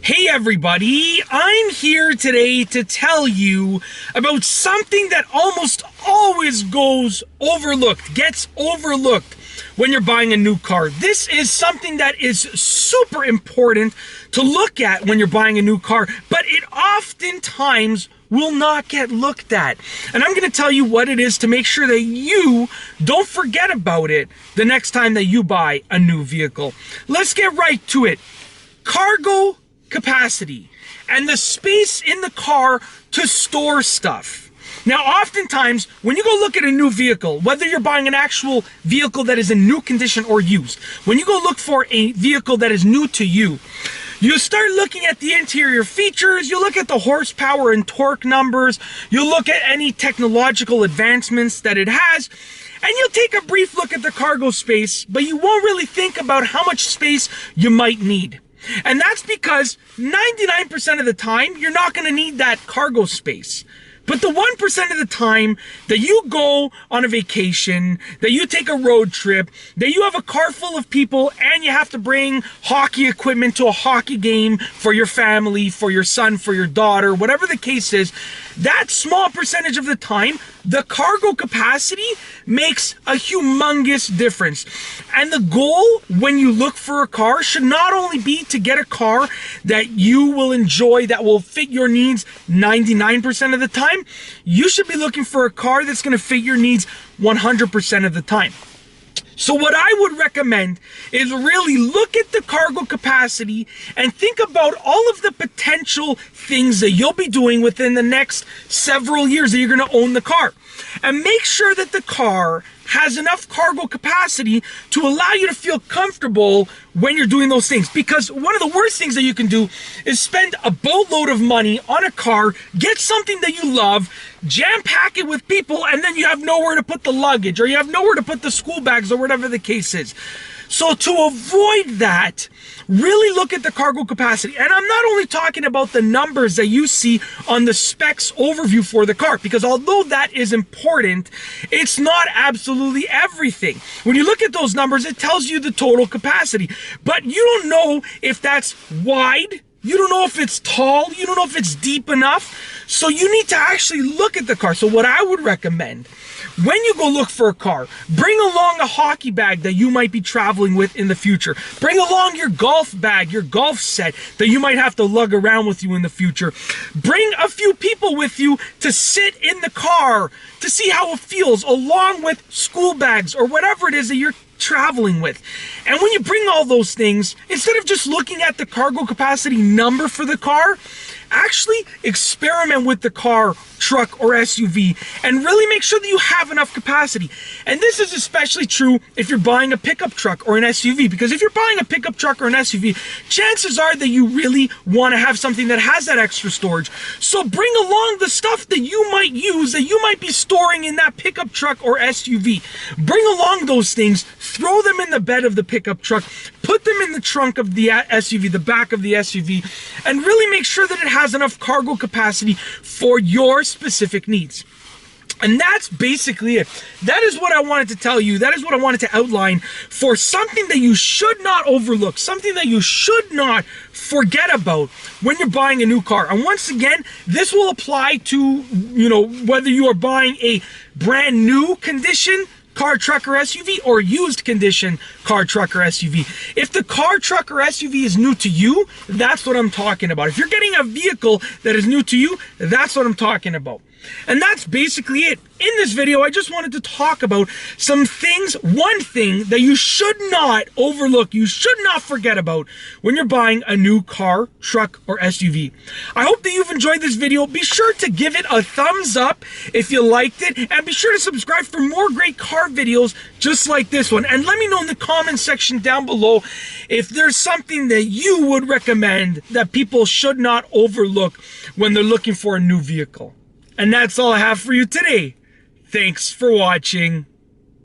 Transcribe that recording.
Hey everybody, I'm here today to tell you about something that almost always gets overlooked when you're buying a new car. This is something that is super important to look at when you're buying a new car, but it oftentimes will not get looked at. And I'm going to tell you what it is to make sure that you don't forget about it the next time that you buy a new vehicle. Let's get right to it. Cargo capacity and the space in the car to store stuff. Now, oftentimes, when you go look at a new vehicle, whether you're buying an actual vehicle that is in new condition or used, when you go look for a vehicle that is new to you, you start looking at the interior features, you look at the horsepower and torque numbers, you look at any technological advancements that it has, and you'll take a brief look at the cargo space, but you won't really think about how much space you might need. And that's because 99% of the time, you're not going to need that cargo space. But the 1% of the time that you go on a vacation, that you take a road trip, that you have a car full of people and you have to bring hockey equipment to a hockey game for your family, for your son, for your daughter, whatever the case is, that small percentage of the time, the cargo capacity makes a humongous difference. And the goal when you look for a car should not only be to get a car that you will enjoy, that will fit your needs 99% of the time. You should be looking for a car that's going to fit your needs 100% of the time. So what I would recommend is really look at the cargo capacity and think about all of the potential things that you'll be doing within the next several years that you're going to own the car. And make sure that the car has enough cargo capacity to allow you to feel comfortable when you're doing those things. Because one of the worst things that you can do is spend a boatload of money on a car, get something that you love, jam-pack it with people, and then you have nowhere to put the luggage, or you have nowhere to put the school bags, or whatever the case is. So to avoid that, really look at the cargo capacity. And I'm not only talking about the numbers that you see on the specs overview for the car, because although that is important, it's not absolutely everything. When you look at those numbers, it tells you the total capacity, but you don't know if that's wide, you don't know if it's tall, you don't know if it's deep enough. So you need to actually look at the car. So what I would recommend, when you go look for a car, bring along a hockey bag that you might be traveling with in the future. Bring along your golf bag, your golf set that you might have to lug around with you in the future. Bring a few people with you to sit in the car to see how it feels, along with school bags or whatever it is that you're traveling with. And when you bring all those things, instead of just looking at the cargo capacity number for the car, actually experiment with the car, truck, or SUV and really make sure that you have enough capacity. And this is especially true if you're buying a pickup truck or an SUV, because if you're buying a pickup truck or an SUV, chances are that you really want to have something that has that extra storage. So bring along the stuff that you might use, that you might be storing in that pickup truck or SUV. Bring along those things, throw them in the bed of the pickup truck, put them in the trunk of the SUV, the back of the SUV, and really make sure that it has enough cargo capacity for your specific needs. And that's basically it. That is what I wanted to tell you. That is what I wanted to outline for something that you should not overlook, something that you should not forget about when you're buying a new car. And once again, this will apply to, whether you are buying a brand new condition car, truck, or SUV, or used condition car, truck, or SUV. If the car, truck, or SUV is new to you, that's what I'm talking about. If you're getting a vehicle that is new to you, that's what I'm talking about. And that's basically it. In this video, I just wanted to talk about some things, one thing that you should not overlook, you should not forget about when you're buying a new car, truck, or SUV. I hope that you've enjoyed this video. Be sure to give it a thumbs up if you liked it, and be sure to subscribe for more great car videos just like this one. And let me know in the comment section down below if there's something that you would recommend that people should not overlook when they're looking for a new vehicle. And that's all I have for you today. Thanks for watching.